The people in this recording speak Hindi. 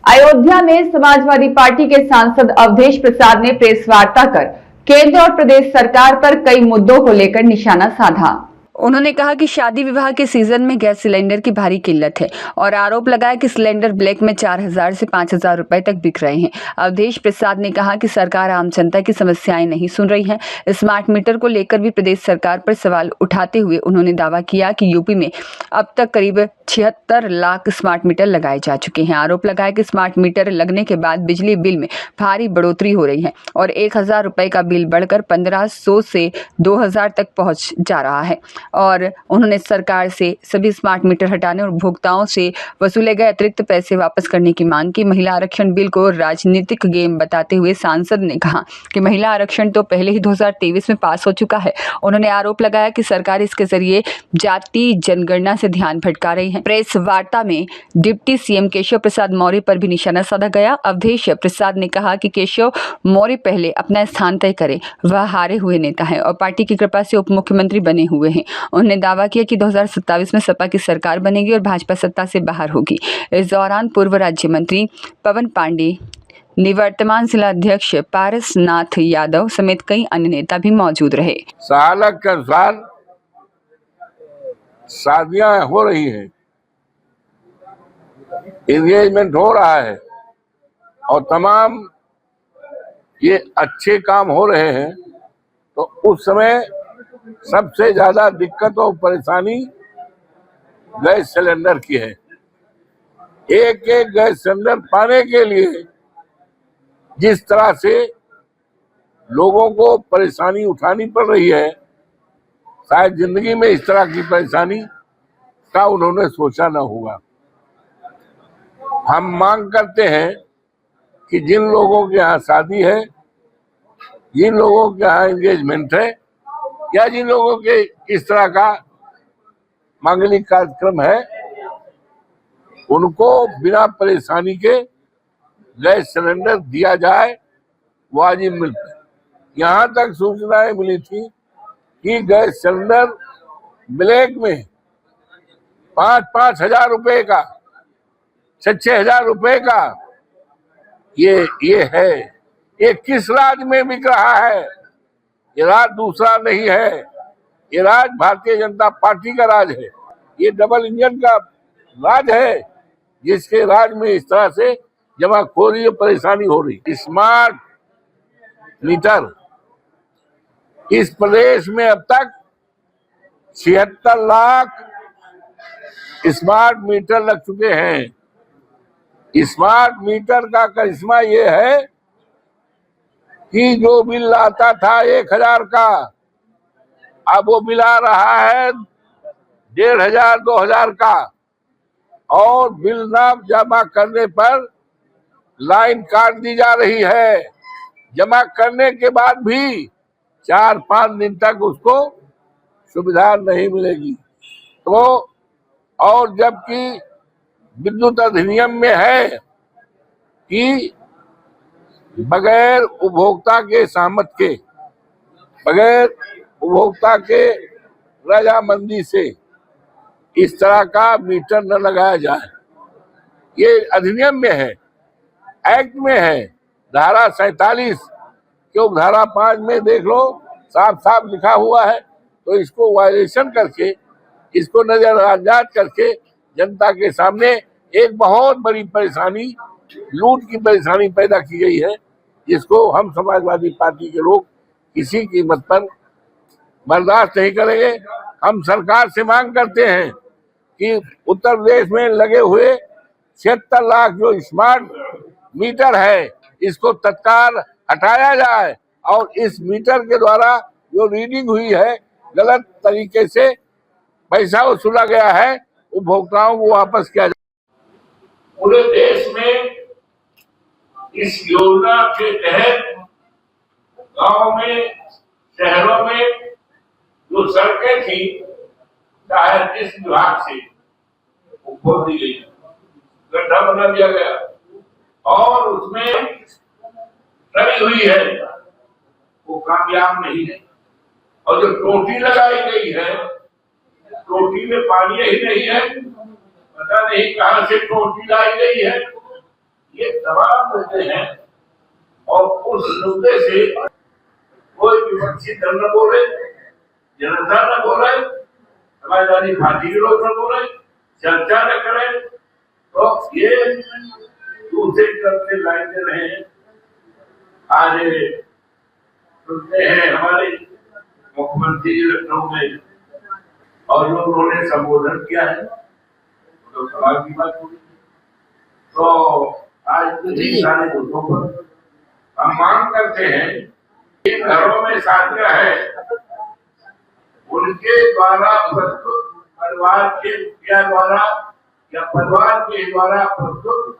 अयोध्या में समाजवादी पार्टी के सांसद अवधेश प्रसाद ने प्रेस वार्ता कर केंद्र और प्रदेश सरकार पर कई मुद्दों को लेकर निशाना साधा। उन्होंने कहा कि शादी विवाह के सीजन में गैस सिलेंडर की भारी किल्लत है और आरोप लगाया कि सिलेंडर ब्लैक में 4000 से 5000 रुपए तक बिक रहे हैं। अवधेश प्रसाद ने कहा कि सरकार आम जनता की समस्याएं नहीं सुन रही है। स्मार्ट मीटर को लेकर भी प्रदेश सरकार पर सवाल उठाते हुए उन्होंने दावा किया कि यूपी में अब तक करीब 76 लाख स्मार्ट मीटर लगाए जा चुके हैं। आरोप लगाया कि स्मार्ट मीटर लगने के बाद बिजली बिल में भारी बढ़ोतरी हो रही है और 1000 रुपए का बिल बढ़कर 1500 से 2000 तक पहुंच जा रहा है। और उन्होंने सरकार से सभी स्मार्ट मीटर हटाने और उपभोक्ताओं से वसूले गए अतिरिक्त पैसे वापस करने की मांग की। महिला आरक्षण बिल को राजनीतिक गेम बताते हुए सांसद ने कहा कि महिला आरक्षण तो पहले ही 2023 में पास हो चुका है। उन्होंने आरोप लगाया कि सरकार इसके जरिए जाति जनगणना से ध्यान भटका रही है। प्रेस वार्ता में डिप्टी सीएम केशव प्रसाद मौर्य पर भी निशाना साधा गया। अवधेश प्रसाद ने कहा कि केशव मौर्य पहले अपना स्थान तय करे, वह हारे हुए नेता है और पार्टी की कृपा से उप मुख्यमंत्री बने हुए हैं। उन्होंने दावा किया कि 2027 में सपा की सरकार बनेगी और भाजपा सत्ता से बाहर होगी। इस दौरान पूर्व राज्य मंत्री पवन पांडे, निवर्तमान जिला अध्यक्ष पारसनाथ यादव समेत कई अन्य नेता भी मौजूद रहे। सालक के अनुसार शादियां हो रही हैं, एंगेजमेंट हो रहा है और तमाम ये अच्छे काम हो रहे हैं, तो उस समय सबसे ज्यादा दिक्कत और परेशानी गैस सिलेंडर की है। एक एक गैस सिलेंडर पाने के लिए जिस तरह से लोगों को परेशानी उठानी पड़ रही है, शायद जिंदगी में इस तरह की परेशानी का उन्होंने सोचा न होगा। हम मांग करते हैं कि जिन लोगों के यहाँ शादी है, जिन लोगों के यहाँ एंगेजमेंट है या जिन लोगों के इस तरह का मांगलिक कार्यक्रम है, उनको बिना परेशानी के गैस सिलेंडर दिया जाए, वाजिब मिलता है। यहाँ तक सूचनाएं मिली थी कि गैस सिलेंडर ब्लैक में 5-5 हजार रुपए का, 6-6 हजार रुपए का ये है। ये किस राज्य में बिक रहा है? ये राज दूसरा नहीं है, ये राज भारतीय जनता पार्टी का राज है। ये डबल इंजन का राज है, जिसके राज में इस तरह से जमाखोरी और परेशानी हो रही। स्मार्ट मीटर इस प्रदेश में अब तक 76 लाख स्मार्ट मीटर लग चुके हैं। स्मार्ट मीटर का करिश्मा ये है कि जो बिल आता था 1000 का, अब वो बिल आ रहा है 1500-2000 का, और बिल ना जमा करने पर लाइन काट दी जा रही है। जमा करने के बाद भी 4-5 दिन तक उसको सुविधा नहीं मिलेगी। तो और जबकि विद्युत अधिनियम में है कि बगैर उपभोक्ता के सहमत के, बगैर उपभोक्ता के रजामंदी से इस तरह का मीटर न लगाया जाए। ये अधिनियम में है, एक्ट में है। धारा 47 क्यों धारा 5 में देख लो, साफ साफ लिखा हुआ है। तो इसको वायलेशन करके, इसको नजरअंदाज करके जनता के सामने एक बहुत बड़ी परेशानी, लूट की परेशानी पैदा की गई है, जिसको हम समाजवादी पार्टी के लोग किसी कीमत पर बर्दाश्त नहीं करेंगे। हम सरकार से मांग करते हैं कि उत्तर प्रदेश में लगे हुए 76 लाख जो स्मार्ट मीटर है, इसको तत्काल हटाया जाए और इस मीटर के द्वारा जो रीडिंग हुई है, गलत तरीके से पैसा वसूला गया है, उपभोक्ताओं को वापस किया जाए। पूरे देश में इस योजना के तहत गांव में, शहरों में जो सड़कें थी, चाहे जिस विभाग से, वो खोल दी गई, गड्ढा बना दिया गया और उसमें लगी हुई है, वो कामयाब नहीं है। और जो टोटी लगाई गई है, टोटी में पानी ही नहीं है, पता नहीं कहां से टोटी लाई गई है। ये तमाम मुद्दे हैं और उस मुद्दे से कोई विपक्षी दल न बोले, जनता न बोले, समाजवादी पार्टी के लोग न बोले, चर्चा न करें, तो ये दूसरे करते लाइने रहे। आज सुनते हैं हमारे मुख्यमंत्री जी लखनऊ में और जो उन्होंने संबोधन किया है तो सवाल की बात होगी। तो आज इतने सारे मुद्दों पर हम मांग करते हैं कि घरों में शादियां है उनके द्वारा प्रस्तुत परिवार के मुखिया द्वारा या परिवार के द्वारा प्रस्तुत